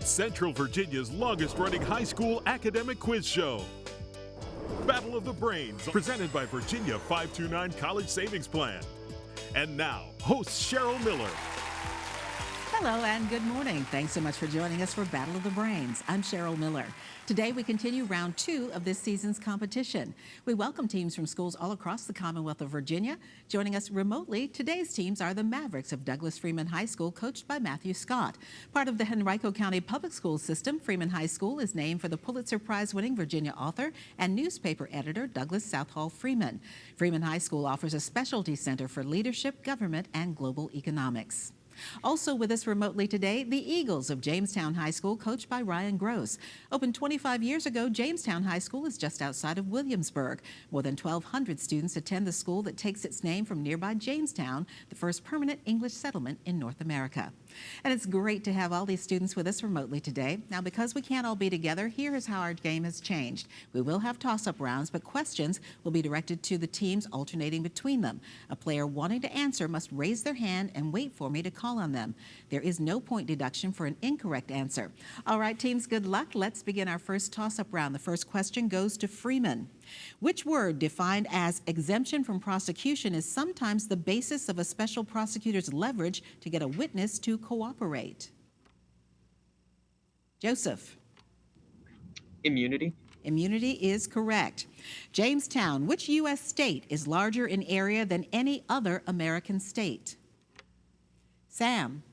Central Virginia's longest-running high school academic quiz show. Battle of the Brains, presented by Virginia 529 College Savings Plan. And now, host Cheryl Miller. Hello and good morning. Thanks so much for joining us for Battle of the Brains. I'm Cheryl Miller. Today we continue round 2 of this season's competition. We welcome teams from schools all across the Commonwealth of Virginia. Joining us remotely, today's teams are the Mavericks of Douglas Freeman High School, coached by Matthew Scott. Part of the Henrico County Public School system, Freeman High School is named for the Pulitzer Prize-winning Virginia author and newspaper editor Douglas Southall Freeman. Freeman High School offers a specialty center for leadership, government, and global economics. Also with us remotely today, the Eagles of Jamestown High School, coached by Ryan Gross. Opened 25 years ago, Jamestown High School is just outside of Williamsburg. More than 1,200 students attend the school that takes its name from nearby Jamestown, the first permanent English settlement in North America. And it's great to have all these students with us remotely today. Now, because we can't all be together, here is how our game has changed. We will have toss-up rounds, but questions will be directed to the teams alternating between them. A player wanting to answer must raise their hand and wait for me to call on them. There is no point deduction for an incorrect answer. All right, teams, good luck. Let's begin our first toss-up round. The first question goes to Freeman. Which word defined as exemption from prosecution is sometimes the basis of a special prosecutor's leverage to get a witness to cooperate? Joseph. Immunity. Immunity is correct. Jamestown, which U.S. state is larger in area than any other American state? Sam.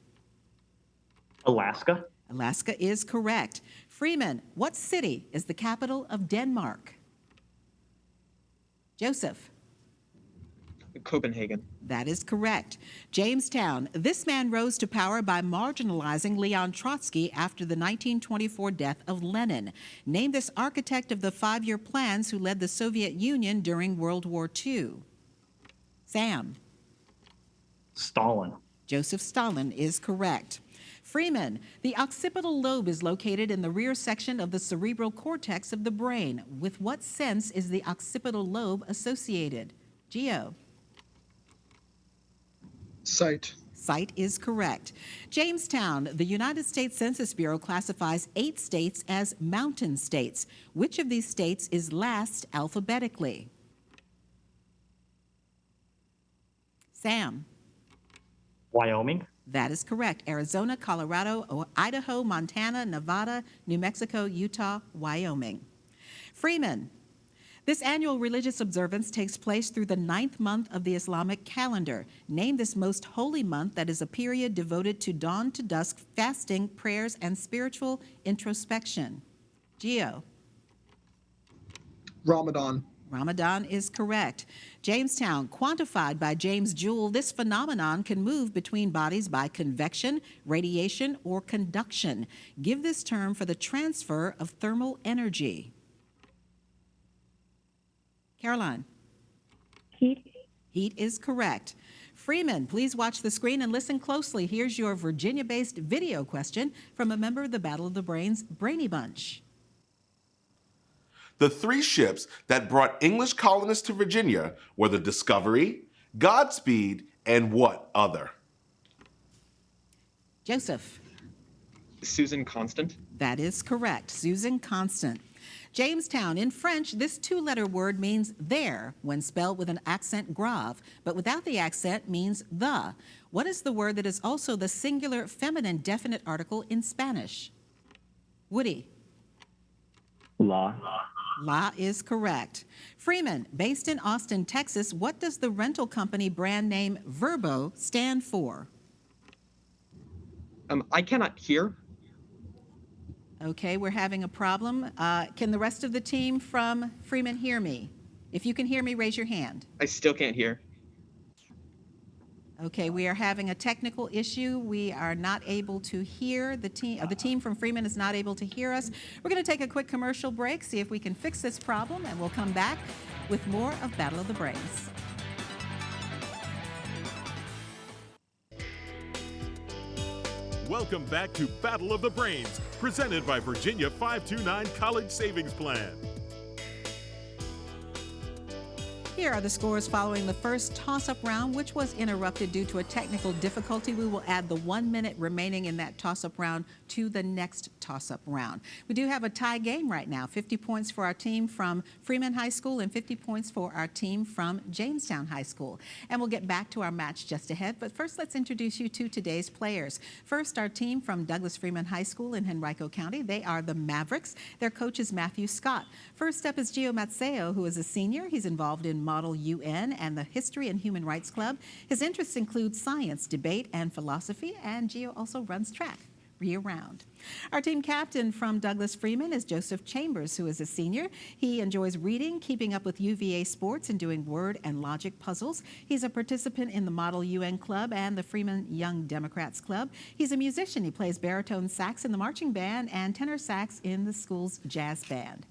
Alaska. Alaska is correct. Freeman, what city is the capital of Denmark? Joseph. Copenhagen. That is correct. Jamestown, this man rose to power by marginalizing Leon Trotsky after the 1924 death of Lenin. Name this architect of the 5-year plans who led the Soviet Union during World War II. Sam. Stalin. Joseph Stalin is correct. Freeman, the occipital lobe is located in the rear section of the cerebral cortex of the brain. With what sense is the occipital lobe associated? Gio. Sight. Sight is correct. Jamestown, the United States Census Bureau classifies 8 states as mountain states. Which of these states is last alphabetically? Sam. Wyoming. That is correct. Arizona, Colorado, Idaho, Montana, Nevada, New Mexico, Utah, Wyoming. Freeman, this annual religious observance takes place through the 9th month of the Islamic calendar. Name this most holy month that is a period devoted to dawn to dusk fasting, prayers, and spiritual introspection. Gio. Ramadan. Ramadan is correct. Jamestown, quantified by James Joule, this phenomenon can move between bodies by convection, radiation, or conduction. Give this term for the transfer of thermal energy. Caroline. Heat. Heat is correct. Freeman, please watch the screen and listen closely. Here's your Virginia-based video question from a member of the Battle of the Brains, Brainy Bunch. The 3 ships that brought English colonists to Virginia were the Discovery, Godspeed, and what other? Joseph. Susan Constant. That is correct. Susan Constant. Jamestown, in French, this 2-letter word means there when spelled with an accent grave, but without the accent means the. What is the word that is also the singular feminine definite article in Spanish? Woody. La. La is correct. Freeman, based in Austin, Texas, what does the rental company brand name Verbo stand for? I cannot hear. Okay, we're having a problem. Can the rest of the team from Freeman hear me? If you can hear me, raise your hand. I still can't hear. Okay, we are having a technical issue. We are not able to hear the team from Freeman is not able to hear us. We're going to take a quick commercial break, see if we can fix this problem, and we'll come back with more of Battle of the Brains. Welcome back to Battle of the Brains, presented by Virginia 529 College Savings Plan. Here are the scores following the first toss-up round, which was interrupted due to a technical difficulty. We will add the 1 minute remaining in that toss-up round to the next toss-up round. We do have a tie game right now, 50 points for our team from Freeman High School and 50 points for our team from Jamestown High School. And we'll get back to our match just ahead, but first let's introduce you to today's players. First, our team from Douglas Freeman High School in Henrico County. They are the Mavericks. Their coach is Matthew Scott. First up is Gio Matseo, who is a senior. He's involved in Model UN and the History and Human Rights Club. His interests include science, debate, and philosophy, and Gio also runs track year-round. Our team captain from Douglas Freeman is Joseph Chambers, who is a senior. He enjoys reading, keeping up with UVA sports, and doing word and logic puzzles. He's a participant in the Model UN Club and the Freeman Young Democrats Club. He's a musician. He plays baritone sax in the marching band and tenor sax in the school's jazz band.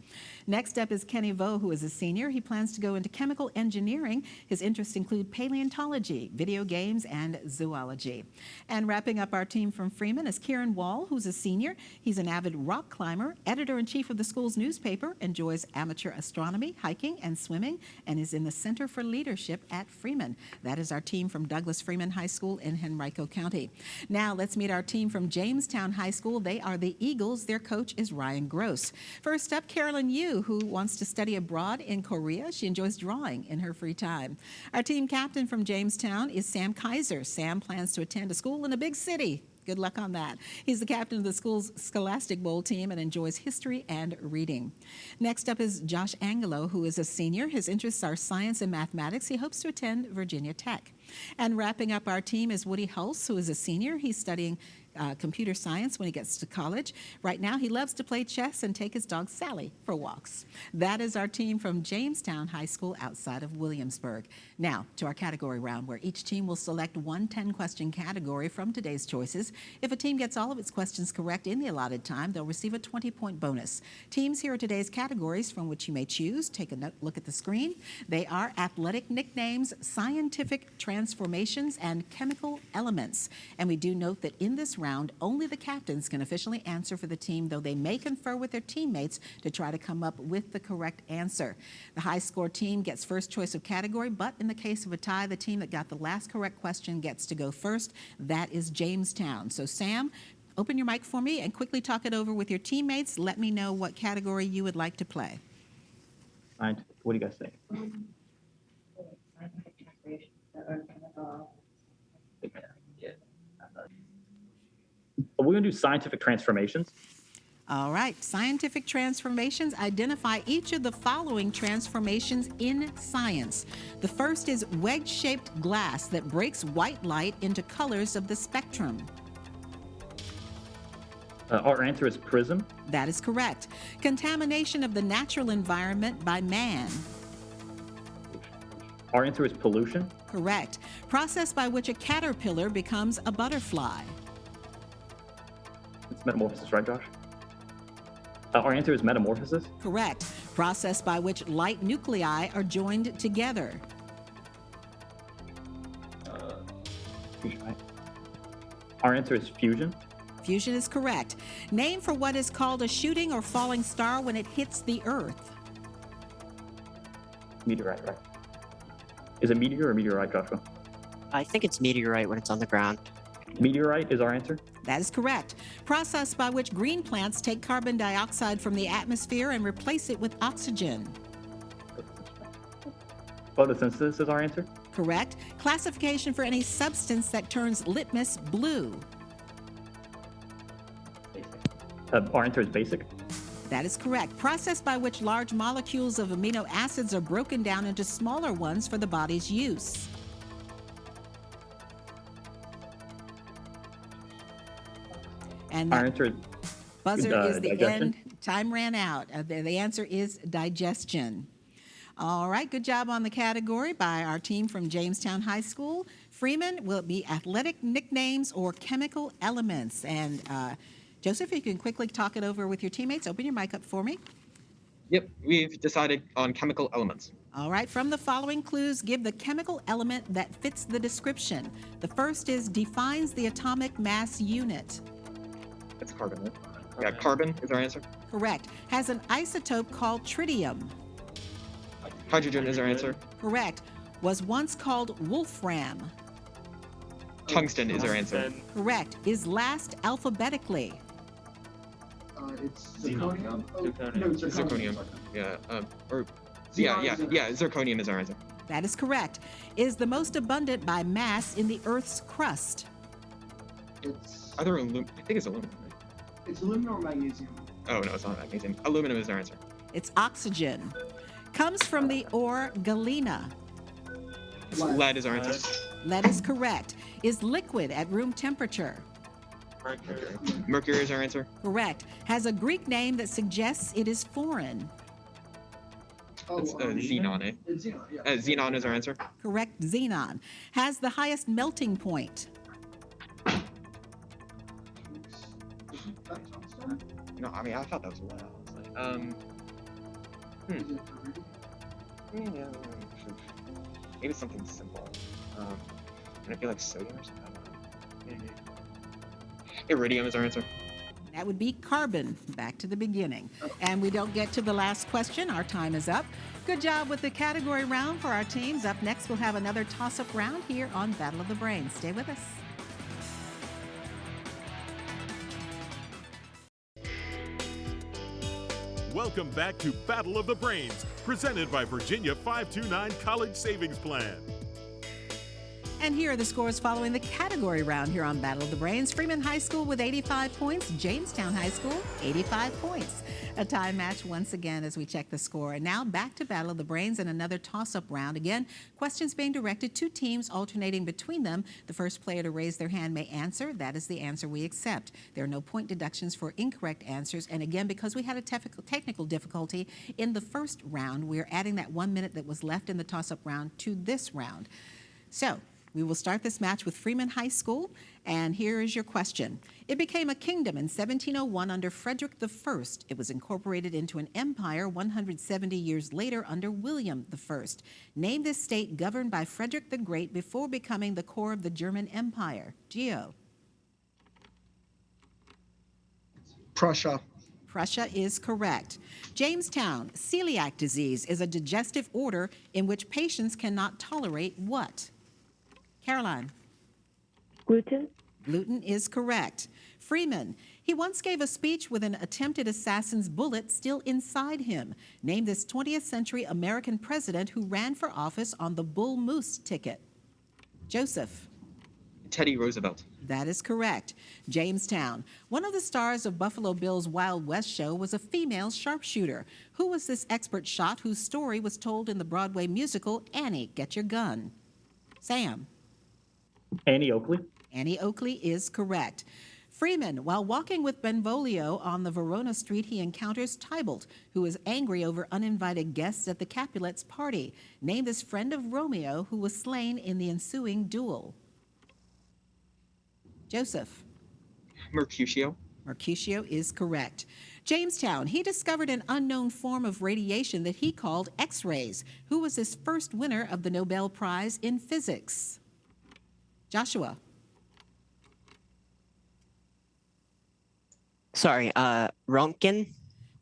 Next up is Kenny Vo, who is a senior. He plans to go into chemical engineering. His interests include paleontology, video games, and zoology. And wrapping up our team from Freeman is Kieran Wall, who's a senior. He's an avid rock climber, editor-in-chief of the school's newspaper, enjoys amateur astronomy, hiking, and swimming, and is in the Center for Leadership at Freeman. That is our team from Douglas Freeman High School in Henrico County. Now let's meet our team from Jamestown High School. They are the Eagles. Their coach is Ryan Gross. First up, Carolyn Yu, who wants to study abroad in Korea. She enjoys drawing in her free time. Our team captain from Jamestown is Sam Kaiser. Sam plans to attend a school in a big city. Good luck on that. He's the captain of the school's Scholastic Bowl team and enjoys history and reading. Next up is Josh Angelo, who is a senior. His interests are science and mathematics. He hopes to attend Virginia Tech. And wrapping up our team is Woody Hulse, who is a senior. He's studying computer science when he gets to college. Right now, he loves to play chess and take his dog Sally for walks. That is our team from Jamestown High School outside of Williamsburg. Now, to our category round, where each team will select one 10-question category from today's choices. If a team gets all of its questions correct in the allotted time, they'll receive a 20-point bonus. Teams, here are today's categories from which you may choose. Take a look at the screen. They are athletic nicknames, scientific transformations, and chemical elements. And we do note that in this round, only the captains can officially answer for the team, though they may confer with their teammates to try to come up with the correct answer. The high score team gets first choice of category, but in the case of a tie, the team that got the last correct question gets to go first. That is Jamestown. So Sam, open your mic for me and quickly talk it over with your teammates. Let me know what category you would like to play. What do you guys think? We're going to do scientific transformations. All right, scientific transformations. Identify each of the following transformations in science. The first is wedge-shaped glass that breaks white light into colors of the spectrum. Our answer is prism. That is correct. Contamination of the natural environment by man. Our answer is pollution. Correct. Process by which a caterpillar becomes a butterfly. It's metamorphosis, right, Josh? Our answer is metamorphosis. Correct. Process by which light nuclei are joined together. Fusion, right? Our answer is fusion. Fusion is correct. Name for what is called a shooting or falling star when it hits the Earth. Meteorite, right? Is it meteor or meteorite, Joshua? I think it's meteorite when it's on the ground. Meteorite is our answer. That is correct. Process by which green plants take carbon dioxide from the atmosphere and replace it with oxygen. Photosynthesis is our answer. Correct. Classification for any substance that turns litmus blue. Our answer is basic. That is correct. Process by which large molecules of amino acids are broken down into smaller ones for the body's use. And Our that answer is buzzer is the digestion. end. Time ran out. The answer is digestion. All right, good job on the category by our team from Jamestown High School. Freeman, will it be athletic nicknames or chemical elements? And Joseph, you can quickly talk it over with your teammates. Open your mic up for me. Yep, we've decided on chemical elements. All right, from the following clues, give the chemical element that fits the description. The first is defines the atomic mass unit. It's carbon, right? Yeah, carbon is our answer. Correct. Has an isotope called tritium. Hydrogen is our answer. Correct. Was once called wolfram. Tungsten is our answer. Correct. Is last alphabetically. It's zirconium. Oh, no, Zirconium. Yeah. Zirconium is our answer. That is correct. Is the most abundant by mass in the Earth's crust. It's I think it's aluminum. Right? it's aluminum or magnesium. Oh no, it's not magnesium. Aluminum is our answer. It's oxygen. Comes from the ore galena. Lead is our answer. Lead is correct. Is liquid at room temperature. Mercury is our answer. Correct. Has a Greek name that suggests it is foreign. It's xenon, eh? It's xenon, yeah. Xenon is our answer. Correct. Xenon. Has the highest melting point. Tungsten? No, I mean I thought that was lead. I was like, Is it iridium? yeah, maybe it's something simple. And I feel like sodium or something. I don't know. Iridium is our answer. That would be carbon. Back to the beginning. And we don't get to the last question. Our time is up. Good job with the category round for our teams. Up next, we'll have another toss-up round here on Battle of the Brains. Stay with us. Welcome back to Battle of the Brains, presented by Virginia 529 College Savings Plan. And here are the scores following the category round here on Battle of the Brains. Freeman High School with 85 points. Jamestown High School, 85 points. A tie match once again as we check the score. And now back to Battle of the Brains and another toss-up round. Again, questions being directed to teams alternating between them. The first player to raise their hand may answer. That is the answer we accept. There are no point deductions for incorrect answers. And again, because we had a technical difficulty in the first round, we're adding that 1 minute that was left in the toss-up round to this round. So, we will start this match with Freeman High School, and here is your question. It became a kingdom in 1701 under Frederick I. It was incorporated into an empire 170 years later under William I. Name this state governed by Frederick the Great before becoming the core of the German Empire. Gio. Prussia. Prussia is correct. Jamestown, celiac disease is a digestive order in which patients cannot tolerate what? Caroline. Gluten. Gluten is correct. Freeman. He once gave a speech with an attempted assassin's bullet still inside him. Name this 20th century American president who ran for office on the Bull Moose ticket. Joseph. Teddy Roosevelt. That is correct. Jamestown. One of the stars of Buffalo Bill's Wild West show was a female sharpshooter. Who was this expert shot whose story was told in the Broadway musical Annie, Get Your Gun? Sam. Annie Oakley. Annie Oakley is correct. Freeman, while walking with Benvolio on the Verona street, he encounters Tybalt, who is angry over uninvited guests at the Capulets' party. Name this friend of Romeo who was slain in the ensuing duel. Joseph. Mercutio. Mercutio is correct. Jamestown, he discovered an unknown form of radiation that he called X-rays. Who was his first winner of the Nobel Prize in Physics? Joshua. Sorry, Rontgen?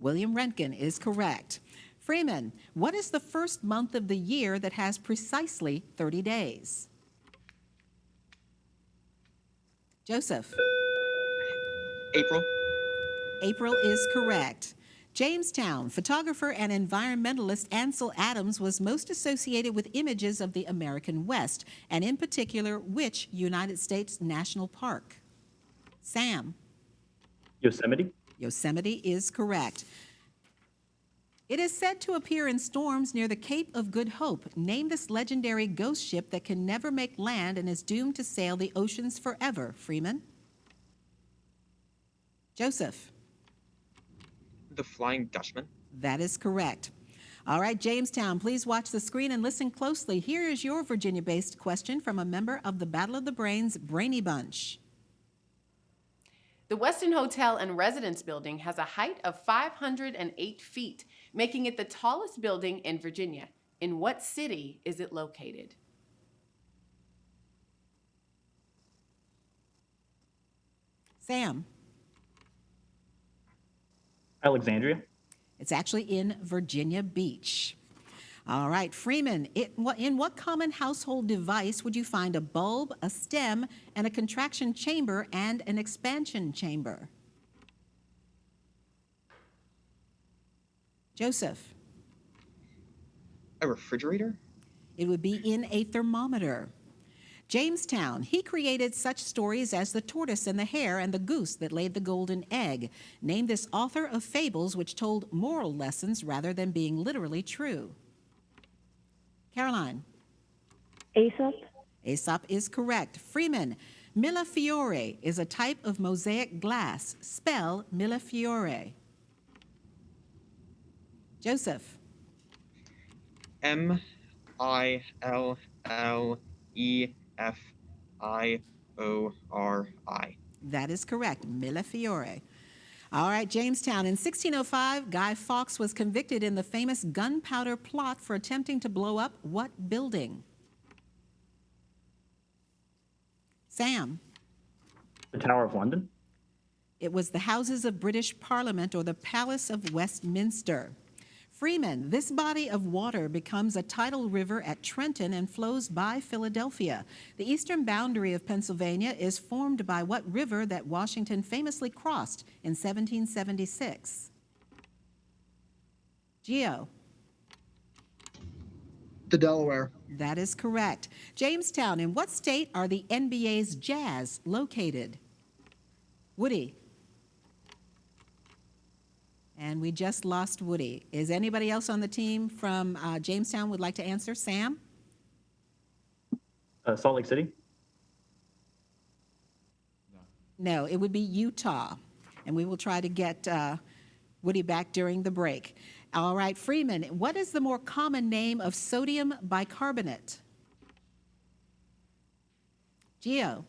William Röntgen is correct. Freeman, what is the first month of the year that has precisely 30 days? Joseph. April. April is correct. Jamestown, photographer and environmentalist Ansel Adams was most associated with images of the American West, and in particular, which United States national park? Sam. Yosemite. Yosemite is correct. It is said to appear in storms near the Cape of Good Hope. Name this legendary ghost ship that can never make land and is doomed to sail the oceans forever. Freeman. Joseph. The Flying Dutchman. That is correct. All right, Jamestown, please watch the screen and listen closely. Here is your Virginia-based question from a member of the Battle of the Brains Brainy Bunch. The Westin Hotel and Residence Building has a height of 508 feet, making it the tallest building in Virginia. In what city is it located? Sam. Alexandria. It's actually in Virginia Beach. All right, Freeman, in what common household device would you find a bulb, a stem, and a contraction chamber and an expansion chamber? Joseph? A refrigerator? It would be in a thermometer. Jamestown, he created such stories as The Tortoise and the Hare and the Goose that laid the golden egg. Name this author of fables which told moral lessons rather than being literally true. Caroline? Aesop. Aesop is correct. Freeman, millefiore is a type of mosaic glass. Spell millefiore. Joseph? Millefiori. That is correct, millefiore. All right, Jamestown. In 1605, Guy Fawkes was convicted in the famous gunpowder plot for attempting to blow up what building? Sam? The Tower of London. It was the Houses of British Parliament or the Palace of Westminster. Freeman, this body of water becomes a tidal river at Trenton and flows by Philadelphia. The eastern boundary of Pennsylvania is formed by what river that Washington famously crossed in 1776? Gio? The Delaware. That is correct. Jamestown, in what state are the NBA's Jazz located? Woody? And we just lost Woody. Is anybody else on the team from Jamestown would like to answer? Sam? Salt Lake City. No, it would be Utah. And we will try to get Woody back during the break. All right, Freeman, what is the more common name of sodium bicarbonate? Gio?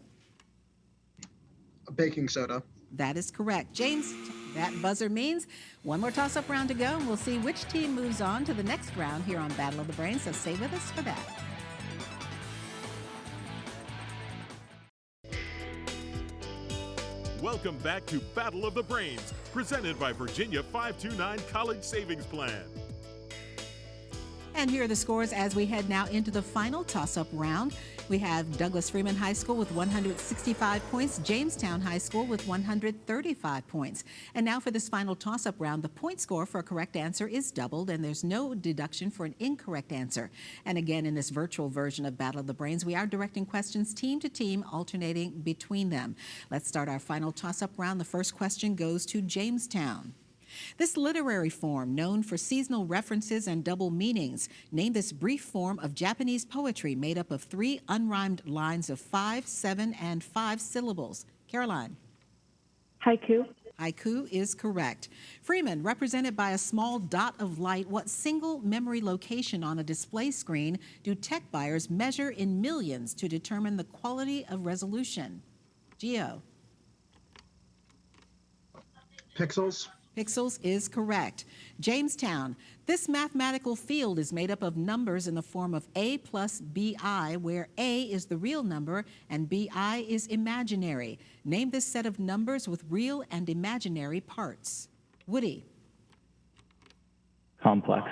Baking soda. That is correct. James, that buzzer means one more toss-up round to go, and we'll see which team moves on to the next round here on Battle of the Brains, so stay with us for that. Welcome back to Battle of the Brains, presented by Virginia 529 College Savings Plan. And here are the scores as we head now into the final toss-up round. We have Douglas Freeman High School with 165 points, Jamestown High School with 135 points. And now for this final toss-up round, the point score for a correct answer is doubled, and there's no deduction for an incorrect answer. And again, in this virtual version of Battle of the Brains, we are directing questions team to team, alternating between them. Let's start our final toss-up round. The first question goes to Jamestown. This literary form, known for seasonal references and double meanings, name this brief form of Japanese poetry made up of 3 unrhymed lines of 5, 7, and 5 syllables. Caroline? Haiku. Haiku is correct. Freeman, represented by a small dot of light, what single memory location on a display screen do tech buyers measure in millions to determine the quality of resolution? Gio? Pixels. Pixels is correct. Jamestown, this mathematical field is made up of numbers in the form of A plus BI, where A is the real number and BI is imaginary. Name this set of numbers with real and imaginary parts. Woody? Complex.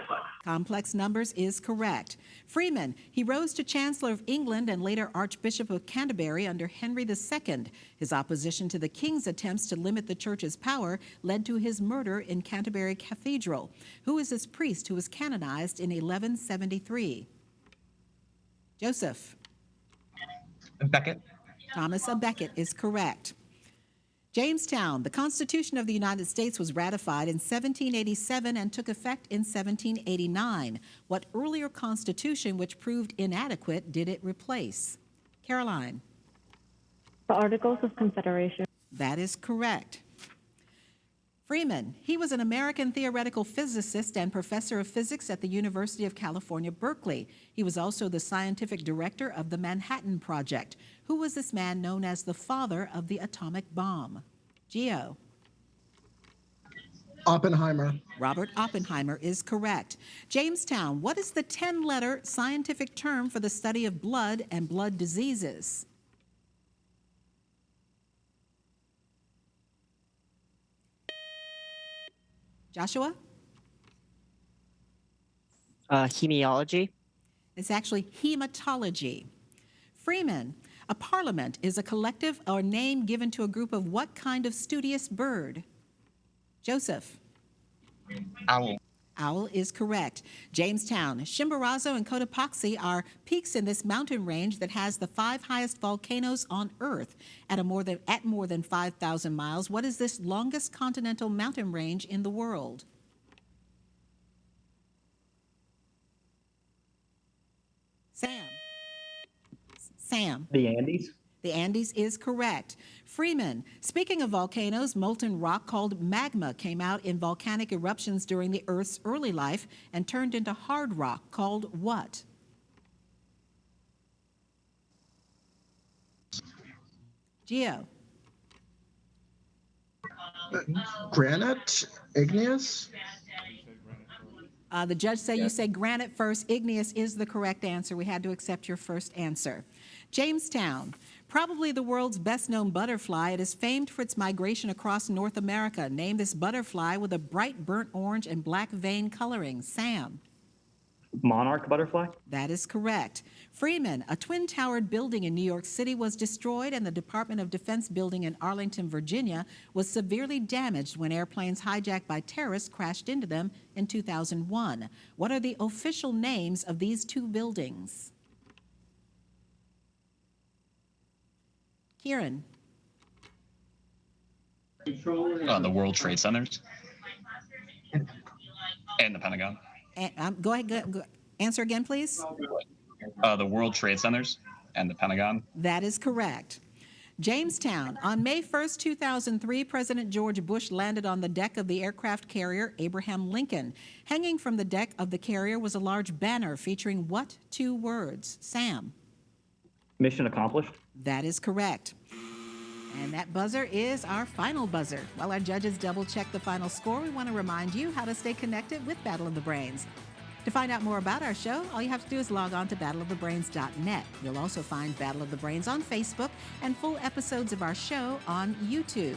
Complex numbers is correct. Freeman, he rose to Chancellor of England and later Archbishop of Canterbury under Henry II. His opposition to the king's attempts to limit the church's power led to his murder in Canterbury Cathedral. Who is this priest who was canonized in 1173? Joseph? Becket. Thomas à Becket is correct. Jamestown, the Constitution of the United States was ratified in 1787 and took effect in 1789. What earlier constitution, which proved inadequate, did it replace? Caroline? The Articles of Confederation. That is correct. Freeman, he was an American theoretical physicist and professor of physics at the University of California, Berkeley. He was also the scientific director of the Manhattan Project. Who was this man known as the father of the atomic bomb? Gio? Oppenheimer. Robert Oppenheimer is correct. Jamestown, what is the 10-letter scientific term for the study of blood and blood diseases? Joshua? Hemiology. It's actually hematology. Freeman, a parliament is a collective or name given to a group of what kind of studious bird? Joseph. Owl. Owl is correct. Jamestown, Chimborazo, and Cotopaxi are peaks in this mountain range that has the 5 highest volcanoes on Earth at more than 5,000 miles. What is this longest continental mountain range in the world? Sam. The Andes. The Andes is correct. Freeman, speaking of volcanoes, molten rock called magma came out in volcanic eruptions during the Earth's early life and turned into hard rock called what? Gio. Granite? Igneous? The judge said you say granite first. Igneous is the correct answer. We had to accept your first answer. Jamestown, probably the world's best-known butterfly. It is famed for its migration across North America. Name this butterfly with a bright burnt orange and black vein coloring. Sam. Monarch butterfly. That is correct. Freeman, a twin-towered building in New York City was destroyed, and the Department of Defense building in Arlington, Virginia was severely damaged when airplanes hijacked by terrorists crashed into them in 2001. What are the official names of these two buildings? Kieran. The World Trade Centers and the Pentagon. Go ahead. Go. Answer again, please. The World Trade Centers and the Pentagon. That is correct. Jamestown. On May 1st, 2003, President George Bush landed on the deck of the aircraft carrier Abraham Lincoln. Hanging from the deck of the carrier was a large banner featuring what 2 words? Sam. Mission accomplished. That is correct. And that buzzer is our final buzzer. While our judges double-check the final score, we want to remind you how to stay connected with Battle of the Brains. To find out more about our show, all you have to do is log on to battleofthebrains.net. You'll also find Battle of the Brains on Facebook and full episodes of our show on YouTube.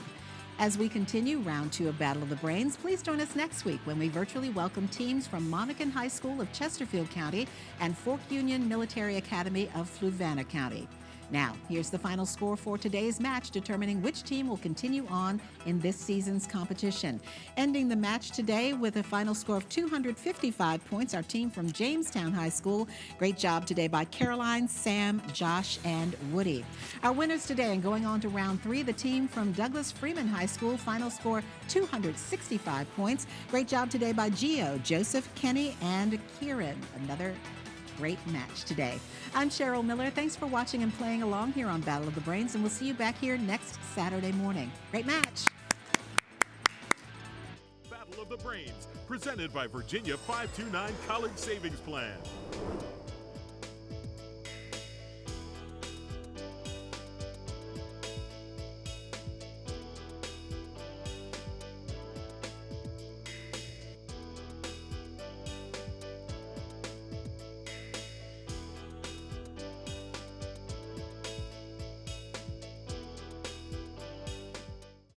As we continue round 2 of Battle of the Brains, please join us next week when we virtually welcome teams from Monacan High School of Chesterfield County and Fork Union Military Academy of Fluvanna County. Now, here's the final score for today's match, determining which team will continue on in this season's competition. Ending the match today with a final score of 255 points, our team from Jamestown High School. Great job today by Caroline, Sam, Josh, and Woody. Our winners today, and going on to round 3, the team from Douglas Freeman High School, final score 265 points. Great job today by Gio, Joseph, Kenny, and Kieran. Another great match today. I'm Cheryl Miller. Thanks for watching and playing along here on Battle of the Brains, and we'll see you back here next Saturday morning. Great match. Battle of the Brains, presented by Virginia 529 College Savings Plan.